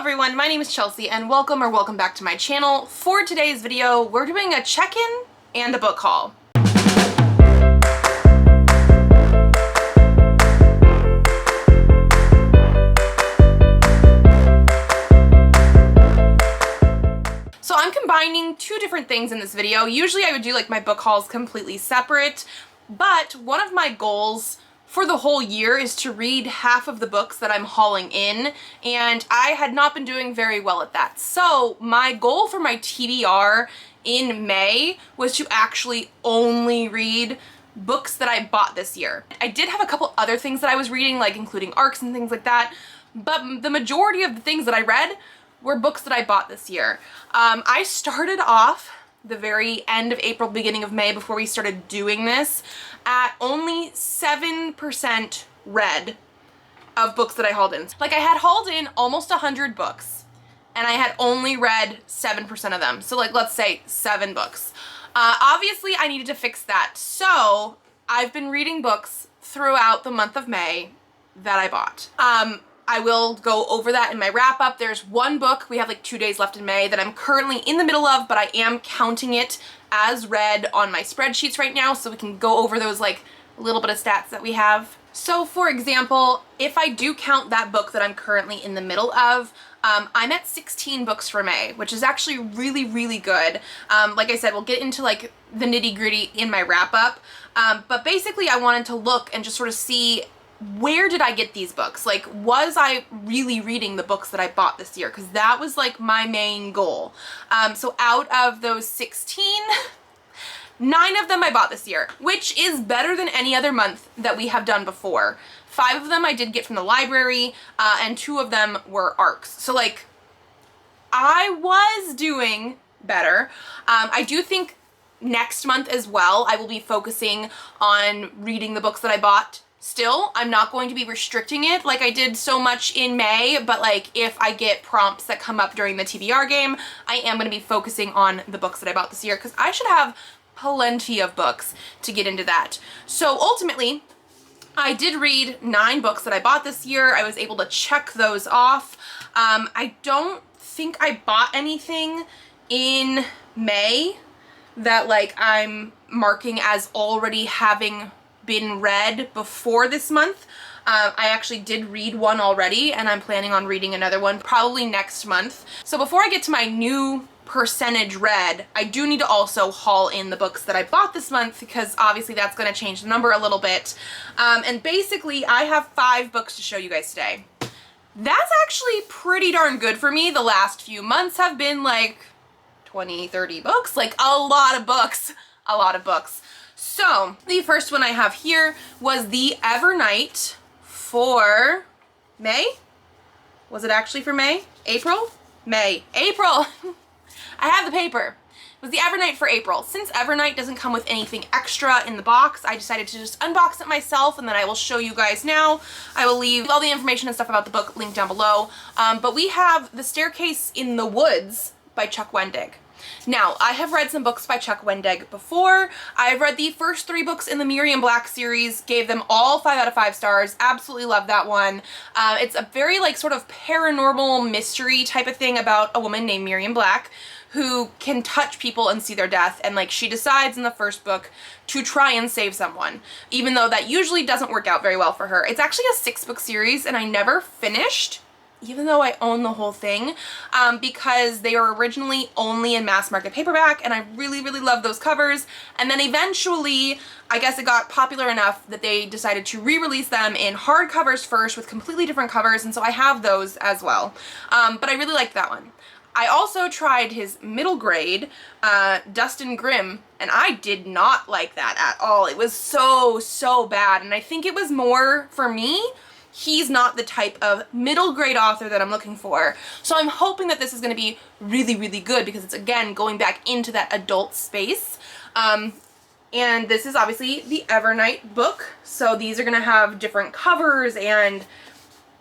everyone, my name is Chelsea and welcome back to my channel. For today's video, we're doing a check-in and a book haul. So I'm combining two different things in this video. Usually I would do like my book hauls completely separate, but one of my goals for the whole year is to read half of the books that I'm hauling in, and I had not been doing very well at that. So my goal for my TBR in May was to actually only read books that I bought this year. I did have a couple other things that I was reading, like including ARCs and things like that, but the majority of the things that I read were books that I bought this year. I started off the very end of April, beginning of May, before we started doing this, at only 7% read of books that I hauled in. Like, I had hauled in almost 100 books and I had only read 7% of them. So like, let's say 7 books. Obviously I needed to fix that. So I've been reading books throughout the month of May that I bought. I will go over that in my wrap up. There's one book, we have like 2 days left in May, that I'm currently in the middle of, but I am counting it as read on my spreadsheets right now, so we can go over those like little bit of stats that we have. So for example, if I do count that book that I'm currently in the middle of, I'm at 16 books for May, which is actually really, really good. Like I said, we'll get into like the nitty gritty in my wrap up, but basically I wanted to look and just sort of see, where did I get these books? Like, was I really reading the books that I bought this year? Because that was like my main goal. So out of those 16, 9 of them I bought this year, which is better than any other month that we have done before. 5 of them I did get from the library, and 2 of them were ARCs. So like, I was doing better. I do think next month as well, I will be focusing on reading the books that I bought. Still, I'm not going to be restricting it like I did so much in May, but like if I get prompts that come up during the TBR game, I am going to be focusing on the books that I bought this year, because I should have plenty of books to get into that. So ultimately, I did read 9 books that I bought this year. I was able to check those off. I don't think I bought anything in May that like I'm marking as already having been read before this month. I actually did read one already, and I'm planning on reading another one probably next month. So before I get to my new percentage read, I do need to also haul in the books that I bought this month, because obviously that's going to change the number a little bit. And basically I have 5 books to show you guys today. That's actually pretty darn good for me. The last few months have been like 20, 30 books, like a lot of books, a lot of books. So the first one I have here was the Evernight for May. Was it actually for May? April? May. April! I have the paper. It was the Evernight for April. Since Evernight doesn't come with anything extra in the box, I decided to just unbox it myself, and then I will show you guys now. I will leave all the information and stuff about the book linked down below. But we have The Staircase in the Woods by Chuck Wendig. Now, I have read some books by Chuck Wendig before. I've read the first 3 books in the Miriam Black series, gave them all 5 out of 5 stars, absolutely love that one. It's a very like sort of paranormal mystery type of thing about a woman named Miriam Black who can touch people and see their death, and like she decides in the first book to try and save someone, even though that usually doesn't work out very well for her. It's actually a 6-book series, and I never finished, even though I own the whole thing, because they were originally only in mass market paperback, and I really, really love those covers. And then eventually, I guess it got popular enough that they decided to re-release them in hardcovers first with completely different covers, and so I have those as well. But I really liked that one. I also tried his middle grade, Dustin Grimm, and I did not like that at all. It was so bad, and I think it was more for me. He's not the type of middle grade author that I'm looking for. So I'm hoping that this is going to be really, really good, because it's, again, going back into that adult space. And this is obviously the Evernight book. So these are going to have different covers and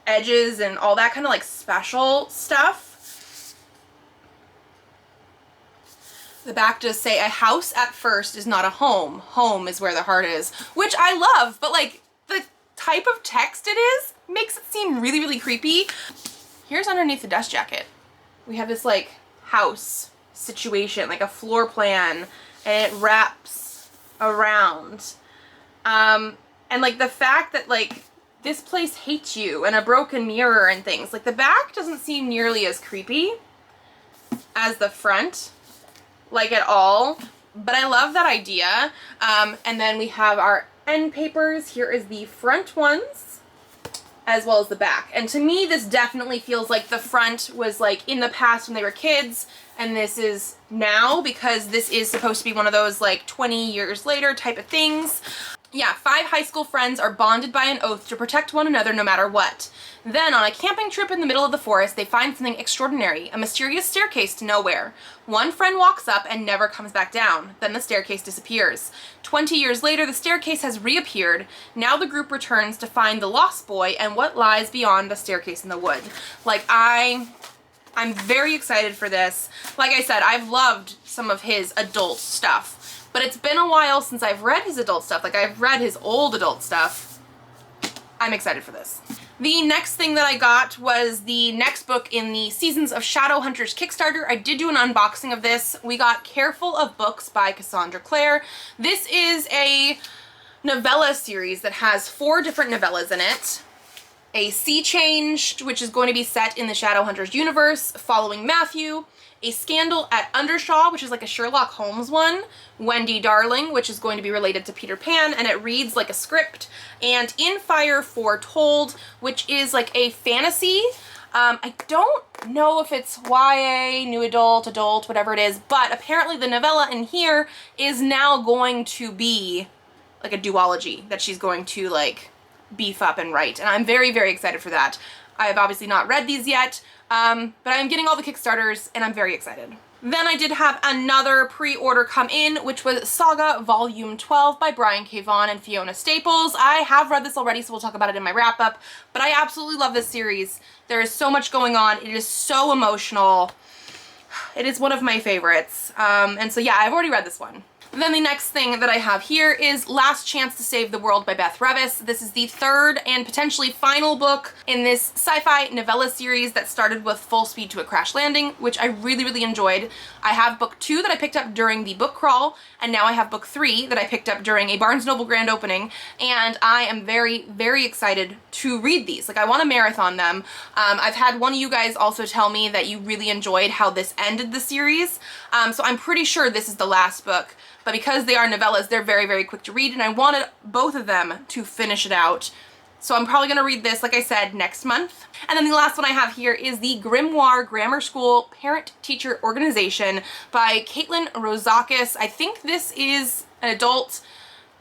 edges and all that kind of like special stuff. The back does say, "A house at first is not a home. Home is where the heart is," which I love, but like the type of text it is makes it seem really, really creepy. Here's underneath the dust jacket. We have this like house situation, like a floor plan, and it wraps around. And like the fact that like this place hates you and a broken mirror and things. Like the back doesn't seem nearly as creepy as the front, like at all. But I love that idea. And then we have our end papers. Here is the front ones as well as the back. And to me, this definitely feels like the front was like in the past when they were kids, and this is now, because this is supposed to be one of those like 20 years later type of things. Yeah, 5 high school friends are bonded by an oath to protect one another no matter what. Then, on a camping trip in the middle of the forest, they find something extraordinary, a mysterious staircase to nowhere. One friend walks up and never comes back down. Then the staircase disappears. 20 years later, the staircase has reappeared. Now the group returns to find the lost boy and what lies beyond the staircase in the wood. Like, I'm very excited for this. Like I said, I've loved some of his adult stuff. But it's been a while since I've read his adult stuff. Like, I've read his old adult stuff. I'm excited for this. The next thing that I got was the next book in the Seasons of Shadowhunters Kickstarter. I did do an unboxing of this. We got Careful of Books by Cassandra Clare. This is a novella series that has 4 different novellas in it. A Sea Change, which is going to be set in the Shadowhunters universe, following Matthew. A Scandal at Undershaw, which is like a Sherlock Holmes one. Wendy Darling, which is going to be related to Peter Pan, and it reads like a script. And In Fire Foretold, which is like a fantasy. I don't know if it's YA, new adult, whatever it is, but apparently the novella in here is now going to be like a duology that she's going to like beef up and write. And I'm very, very excited for that. I have obviously not read these yet, but I'm getting all the Kickstarters and I'm very excited. Then I did have another pre-order come in, which was Saga Volume 12 by Brian K. Vaughan and Fiona Staples. I have read this already, so we'll talk about it in my wrap-up, but I absolutely love this series. There is so much going on. It is so emotional. It is one of my favorites. And so yeah, I've already read this one. Then the next thing that I have here is Last Chance to Save the World by Beth Revis. This is the 3rd and potentially final book in this sci-fi novella series that started with Full Speed to a Crash Landing, which I really, really enjoyed. I have book 2 that I picked up during the book crawl, and now I have book 3 that I picked up during a Barnes & Noble grand opening, and I am very, very excited to read these. Like, I want to marathon them. I've had one of you guys also tell me that you really enjoyed how this ended the series, so I'm pretty sure this is the last book. But because they are novellas, they're very, very quick to read, and I wanted both of them to finish it out. So I'm probably going to read this, like I said, next month. And then the last one I have here is the Grimoire Grammar School Parent-Teacher Organization by Caitlin Rozakis. I think this is an adult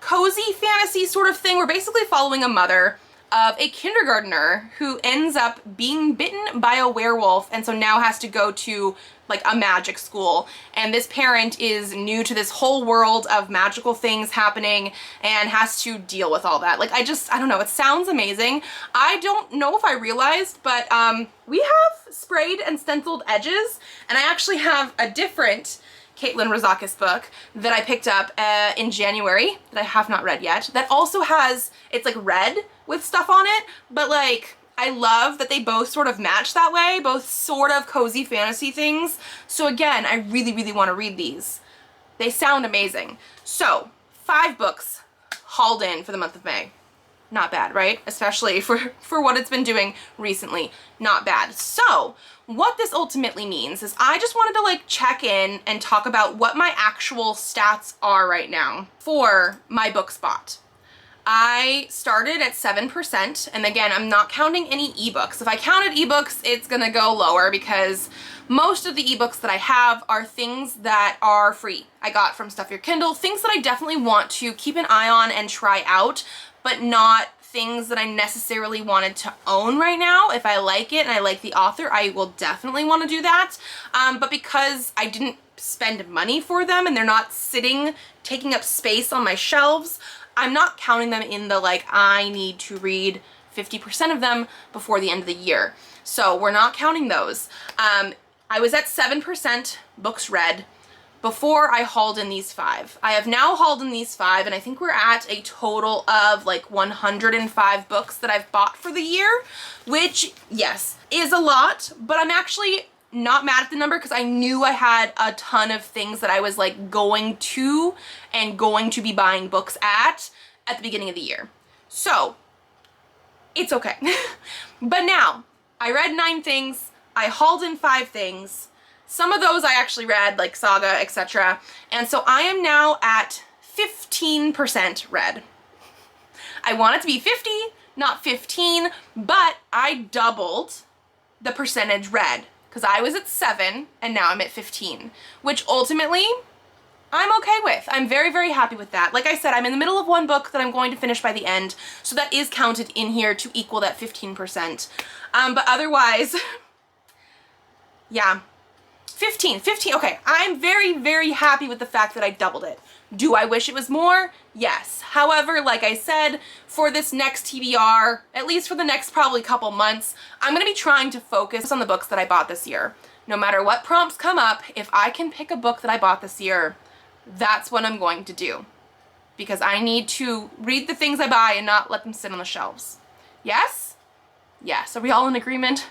cozy fantasy sort of thing. We're basically following a mother of a kindergartner who ends up being bitten by a werewolf and so now has to go to like a magic school, and this parent is new to this whole world of magical things happening and has to deal with all that. Like, I don't know, it sounds amazing. I don't know if I realized, but we have sprayed and stenciled edges, and I actually have a different Caitlin Rozakis book that I picked up in January that I have not read yet that also has, it's like red with stuff on it, but like I love that they both sort of match that way, both sort of cozy fantasy things. So again, I really, really want to read these. They sound amazing. So 5 books hauled in for the month of May. Not bad, right? Especially for what it's been doing recently. Not bad. So what this ultimately means is I just wanted to like check in and talk about what my actual stats are right now for my book spot. I started at 7%, and again, I'm not counting any ebooks. If I counted ebooks, it's gonna go lower because most of the ebooks that I have are things that are free. I got from Stuff Your Kindle, things that I definitely want to keep an eye on and try out, but not things that I necessarily wanted to own right now. If I like it and I like the author, I will definitely want to do that. But because I didn't spend money for them and they're not sitting, taking up space on my shelves, I'm not counting them in the like, I need to read 50% of them before the end of the year. So we're not counting those. I was at 7% books read, before I hauled in these 5. I have now hauled in these 5, and I think we're at a total of like 105 books that I've bought for the year, which, yes, is a lot, but I'm actually not mad at the number because I knew I had a ton of things that I was like going to be buying books at the beginning of the year. So it's okay. But now I read 9 things, I hauled in 5 things. Some of those I actually read, like Saga, etc. And so I am now at 15% read. I want it to be 50, not 15, but I doubled the percentage read because I was at 7 and now I'm at 15, which ultimately I'm okay with. I'm very, very happy with that. Like I said, I'm in the middle of one book that I'm going to finish by the end, so that is counted in here to equal that 15%. But otherwise, yeah. 15, okay, I'm very, very happy with the fact that I doubled it. Do I wish it was more? Yes. However, like I said, for this next TBR, at least for the next probably couple months, I'm gonna be trying to focus on the books that I bought this year. No matter what prompts come up, if I can pick a book that I bought this year, that's what I'm going to do. Because I need to read the things I buy and not let them sit on the shelves. Yes? Yes. Are we all in agreement?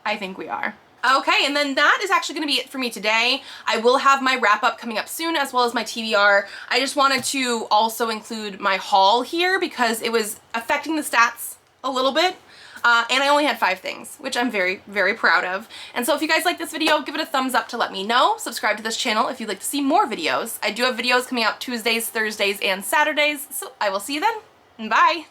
I think we are. Okay, and then that is actually going to be it for me today. I will have my wrap up coming up soon, as well as my TBR. I just wanted to also include my haul here because it was affecting the stats a little bit. And I only had 5 things, which I'm very, very proud of. And so if you guys like this video, give it a thumbs up to let me know. Subscribe to this channel if you'd like to see more videos. I do have videos coming out Tuesdays, Thursdays, and Saturdays, so I will see you then. Bye!